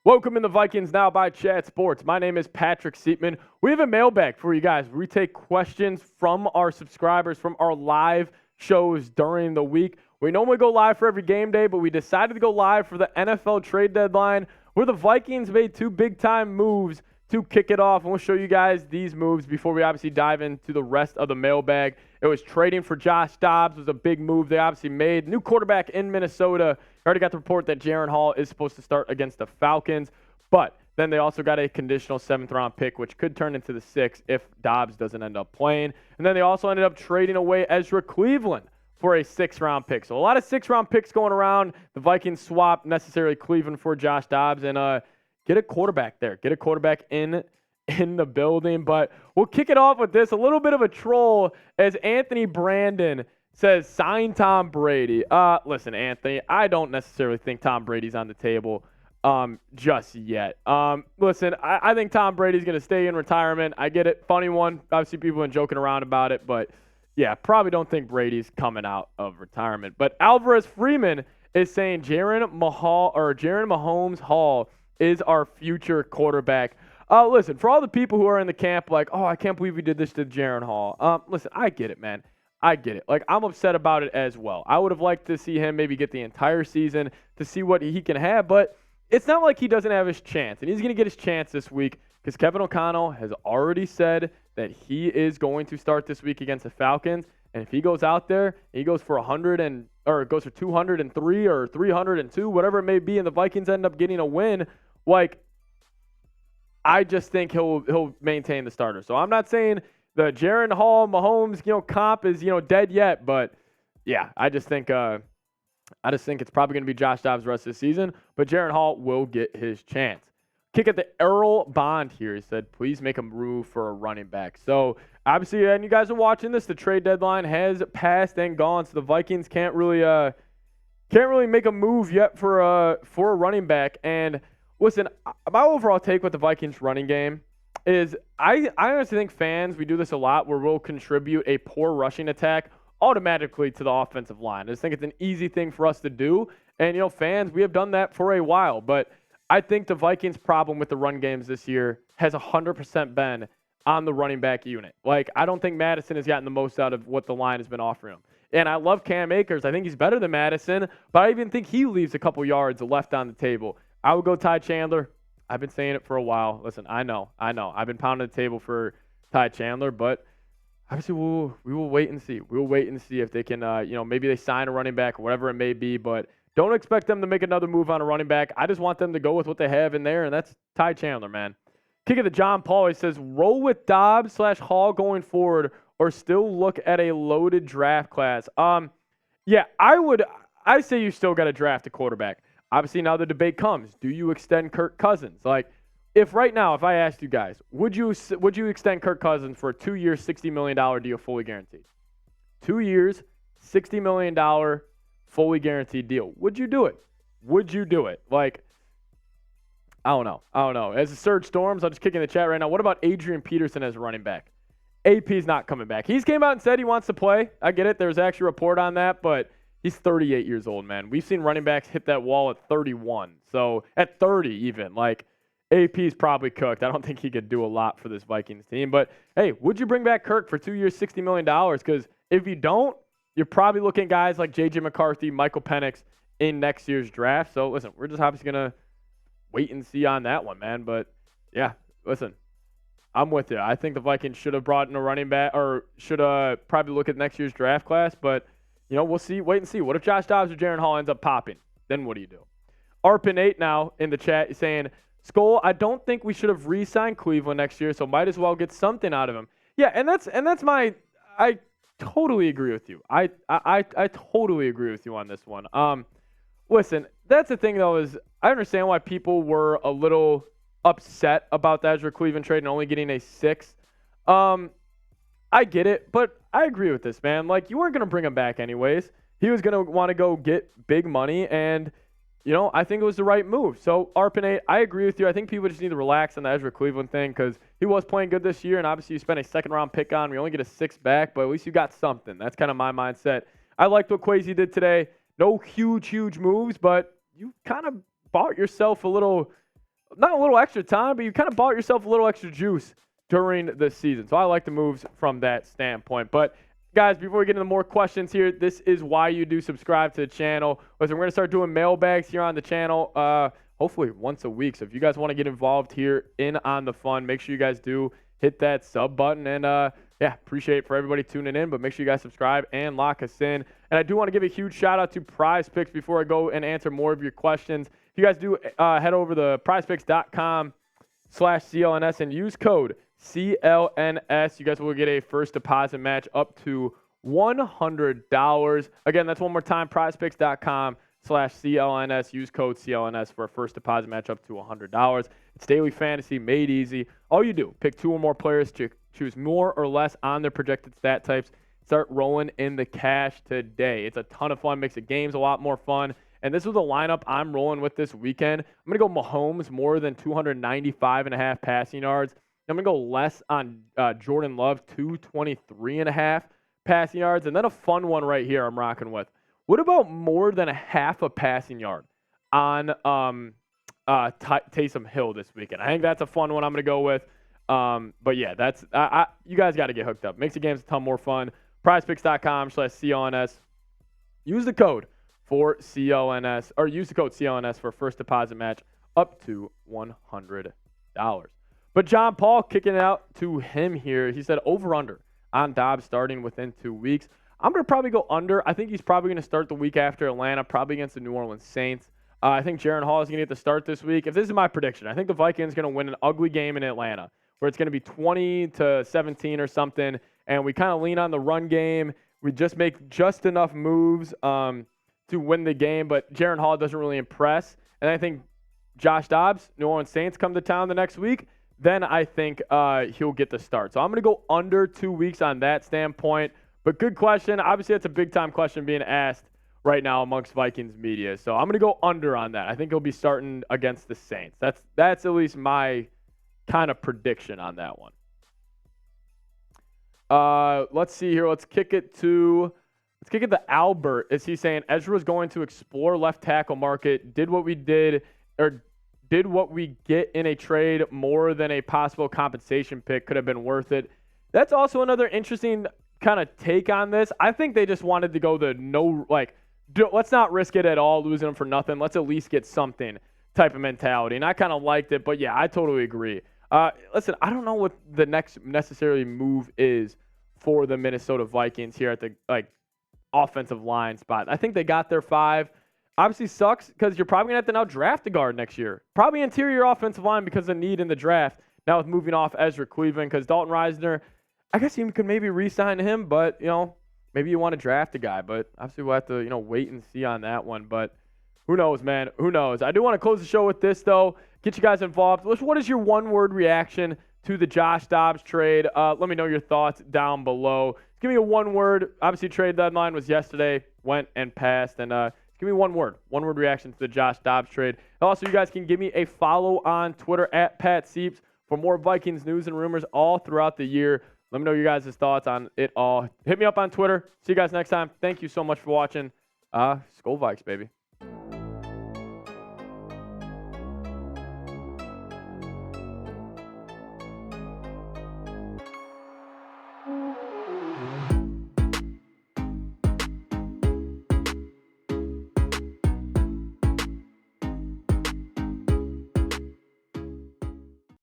Welcome in the Vikings Now by Chat Sports. My name is Patrick Siepman. We have a mailbag for you guys. We take questions from our subscribers from our live shows during the week. We normally go live for every game day, but we decided to go live for the NFL trade deadline where the Vikings made two big-time moves to kick it off. And we'll show you guys these moves before we obviously dive into the rest of the mailbag. It was trading for Josh Dobbs was a big move they obviously made. New quarterback in Minnesota. Already got the report that Jaren Hall is supposed to start against the Falcons. But then they also got a conditional 7th-round pick, which could turn into the 6th if Dobbs doesn't end up playing. And then they also ended up trading away Ezra Cleveland for a 6th-round pick. So a lot of 6th-round picks going around. The Vikings swap necessarily Cleveland for Josh Dobbs and get a quarterback there. Get a quarterback in the building. But we'll kick it off with this. A little bit of a troll as Anthony Brandon says, sign Tom Brady. Listen, Anthony, I don't necessarily think Tom Brady's on the table just yet. Listen, I think Tom Brady's going to stay in retirement. I get it. Funny one. Obviously, people have been joking around about it. But, yeah, probably don't think Brady's coming out of retirement. But Alvarez Freeman is saying Jaren Mahomes Hall is our future quarterback. Listen, for all the people who are in the camp like, oh, I can't believe we did this to Jaren Hall. Listen, I get it, man. I get it. Like, I'm upset about it as well. I would have liked to see him maybe get the entire season to see what he can have, but it's not like he doesn't have his chance. And he's going to get his chance this week because Kevin O'Connell has already said that he is going to start this week against the Falcons. And if he goes out there, he goes for 203 or 302, whatever it may be, and the Vikings end up getting a win, like, I just think he'll maintain the starter. So I'm not saying the Jaren Hall Mahomes comp is dead yet, but yeah, I just think it's probably going to be Josh Dobbs the rest of the season. But Jaren Hall will get his chance. Kick at the Earl Bond here. He said, please make a move for a running back. So obviously, and you guys are watching this, the trade deadline has passed and gone, so the Vikings can't really make a move yet for a running back. And listen, my overall take with the Vikings running game is I honestly think fans, we do this a lot where we'll contribute a poor rushing attack automatically to the offensive line. I just think it's an easy thing for us to do. And, fans, we have done that for a while. But I think the Vikings' problem with the run games this year has 100% been on the running back unit. Like, I don't think Madison has gotten the most out of what the line has been offering him. And I love Cam Akers. I think he's better than Madison, but I even think he leaves a couple yards left on the table. I would go Ty Chandler. I've been saying it for a while. Listen, I know. I've been pounding the table for Ty Chandler, but obviously we will wait and see. We will wait and see if they can, maybe they sign a running back or whatever it may be, but don't expect them to make another move on a running back. I just want them to go with what they have in there, and that's Ty Chandler, man. Kick it to John Paul. He says, roll with Dobbs/Hall going forward or still look at a loaded draft class. Yeah, I say you still got to draft a quarterback. Obviously, now the debate comes. Do you extend Kirk Cousins? Like, if right now, if I asked you guys, would you extend Kirk Cousins for a 2-year, $60 million deal fully guaranteed? 2 years, $60 million fully guaranteed deal. Would you do it? Would you do it? Like, I don't know. As the surge storms, I'll just kick in the chat right now. What about Adrian Peterson as a running back? AP's not coming back. He's came out and said he wants to play. I get it. There's actually a report on that, but he's 38 years old, man. We've seen running backs hit that wall at 31. So at 30 even, like, AP's probably cooked. I don't think he could do a lot for this Vikings team. But, hey, would you bring back Kirk for 2 years, $60 million? Because if you don't, you're probably looking at guys like J.J. McCarthy, Michael Penix in next year's draft. So, listen, we're just obviously going to wait and see on that one, man. But, yeah, listen, I'm with you. I think the Vikings should have brought in a running back or should probably look at next year's draft class. But, we'll see. Wait and see. What if Josh Dobbs or Jaren Hall ends up popping? Then what do you do? Arpin8 now in the chat is saying, Skol, I don't think we should have re-signed Cleveland next year, so might as well get something out of him. Yeah, and that's my – I totally agree with you. I totally agree with you on this one. Listen, that's the thing, though, is I understand why people were a little upset about the Ezra Cleveland trade and only getting a 6th. I get it, but I agree with this, man. Like, you weren't going to bring him back anyways. He was going to want to go get big money, and, I think it was the right move. So, Arpin8, I agree with you. I think people just need to relax on the Ezra Cleveland thing because he was playing good this year, and obviously you spent a 2nd-round pick on him. You only get a 6th back, but at least you got something. That's kind of my mindset. I liked what Kwesi did today. No huge moves, but you kind of bought yourself a little not a little extra time, but you kind of bought yourself a little extra juice during the season. So I like the moves from that standpoint. But guys, before we get into more questions here, this is why you do subscribe to the channel. Listen, we're going to start doing mailbags here on the channel, hopefully once a week. So if you guys want to get involved here in on the fun, make sure you guys do hit that sub button. And yeah, appreciate it for everybody tuning in, but make sure you guys subscribe and lock us in. And I do want to give a huge shout out to Prize Picks before I go and answer more of your questions. If you guys do head over to prizepicks.com/CLNS and use code CLNS, you guys will get a first deposit match up to $100. Again, that's one more time, prizepicks.com/CLNS. Use code CLNS for a first deposit match up to $100. It's daily fantasy made easy. All you do, pick 2 or more players to choose more or less on their projected stat types. Start rolling in the cash today. It's a ton of fun, makes the games a lot more fun. And this is the lineup I'm rolling with this weekend. I'm going to go Mahomes more than 295.5 passing yards. I'm going to go less on Jordan Love, 223.5 passing yards. And then a fun one right here I'm rocking with. What about more than a half a passing yard on Taysom Hill this weekend? I think that's a fun one I'm going to go with. But yeah, that's you guys got to get hooked up. Makes the games a ton more fun. prizepicks.com/CLNS. Use the code for CLNS, or use the code CLNS for first deposit match up to $100. But John Paul kicking it out to him here. He said over-under on Dobbs starting within 2 weeks. I'm going to probably go under. I think he's probably going to start the week after Atlanta, probably against the New Orleans Saints. I think Jaren Hall is going to get the start this week. If this is my prediction, I think the Vikings are going to win an ugly game in Atlanta where it's going to be 20-17 or something, and we kind of lean on the run game. We just make just enough moves to win the game, but Jaren Hall doesn't really impress. And I think Josh Dobbs, New Orleans Saints, come to town the next week. Then I think he'll get the start. So I'm going to go under 2 weeks on that standpoint. But good question. Obviously, that's a big-time question being asked right now amongst Vikings media. So I'm going to go under on that. I think he'll be starting against the Saints. That's at least my kind of prediction on that one. Let's see here. Let's kick it to Albert. Is he saying Ezra's going to explore left tackle market? Did what we get in a trade more than a possible compensation pick could have been worth it? That's also another interesting kind of take on this. I think they just wanted to go let's not risk it at all, losing him for nothing. Let's at least get something type of mentality. And I kind of liked it, but yeah, I totally agree. Listen, I don't know what the next necessarily move is for the Minnesota Vikings here at the offensive line spot. I think they got their 5. Obviously sucks because you're probably going to have to now draft a guard next year. Probably interior offensive line because of need in the draft. Now with moving off Ezra Cleveland because Dalton Reisner, I guess you could maybe re-sign him, but, maybe you want to draft a guy. But obviously we'll have to, wait and see on that one. But who knows, man? Who knows? I do want to close the show with this, though. Get you guys involved. What is your one-word reaction to the Josh Dobbs trade? Let me know your thoughts down below. Give me a one-word. Obviously, trade deadline was yesterday, went and passed. And give me one word reaction to the Josh Dobbs trade. Also, you guys can give me a follow on Twitter at Pat Sieps for more Vikings news and rumors all throughout the year. Let me know your guys' thoughts on it all. Hit me up on Twitter. See you guys next time. Thank you so much for watching. Skol Vikes, baby.